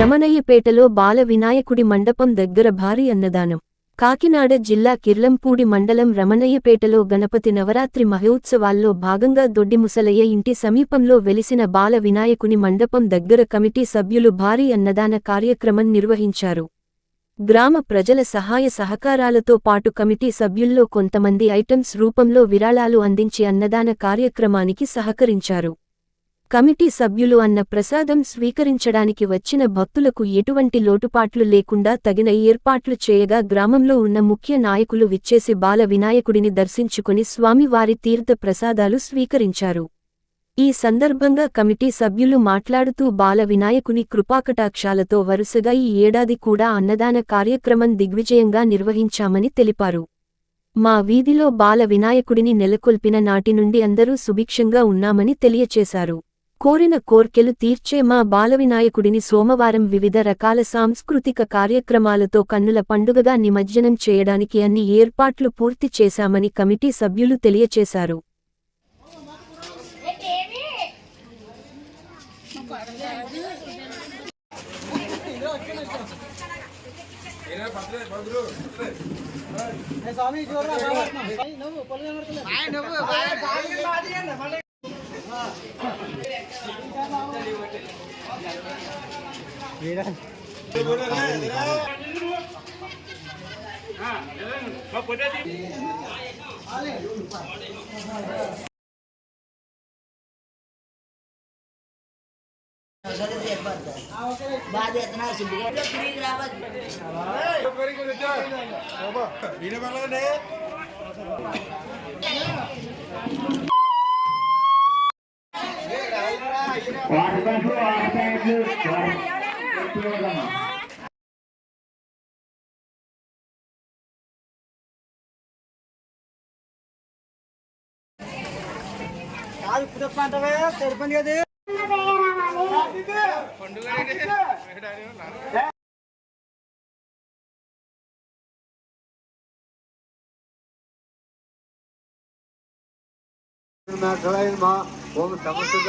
రమణయ్యపేటలో బాల వినాయకుడి మండపం దగ్గర భారీ అన్నదానం. కాకినాడ జిల్లా కిర్లంపూడి మండలం రమణయ్యపేటలో గణపతి నవరాత్రి మహోత్సవాల్లో భాగంగా దొడ్డిముసలయ్య ఇంటి సమీపంలో వెలిసిన బాల వినాయకుని మండపం దగ్గర కమిటీ సభ్యులు భారీ అన్నదాన కార్యక్రమం నిర్వహించారు. గ్రామ ప్రజల సహాయ సహకారాలతో పాటు కమిటీ సభ్యుల్లో కొంతమంది ఐటమ్స్ రూపంలో విరాళాలు అందించి అన్నదాన కార్యక్రమానికి సహకరించారు. కమిటీ సభ్యులు అన్న ప్రసాదం స్వీకరించడానికి వచ్చిన భక్తులకు ఎటువంటి లోటుపాట్లు లేకుండా తగిన ఏర్పాట్లు చేయగా గ్రామంలో ఉన్న ముఖ్య నాయకులు విచ్చేసి బాల వినాయకుడిని దర్శించుకుని స్వామివారి తీర్థ ప్రసాదాలు స్వీకరించారు. ఈ సందర్భంగా కమిటీ సభ్యులు మాట్లాడుతూ బాల వినాయకుని కృపాకటాక్షాలతో వరుసగా ఈ ఏడాది కూడా అన్నదాన కార్యక్రమం దిగ్విజయంగా నిర్వహించామని తెలిపారు. మా వీధిలో బాల వినాయకుడిని నెలకొల్పిన నాటి నుండి అందరూ సుభిక్షంగా ఉన్నామని తెలియచేశారు. కోరిన కోర్కెలు తీర్చే మా బాలవినాయకుడిని సోమవారం వివిధ రకాల సాంస్కృతిక కార్యక్రమాలతో కన్నుల పండుగగా నిమజ్జనం చేయడానికి అన్ని ఏర్పాట్లు పూర్తి చేశామని కమిటీ సభ్యులు తెలియచేశారు. ओम समस्त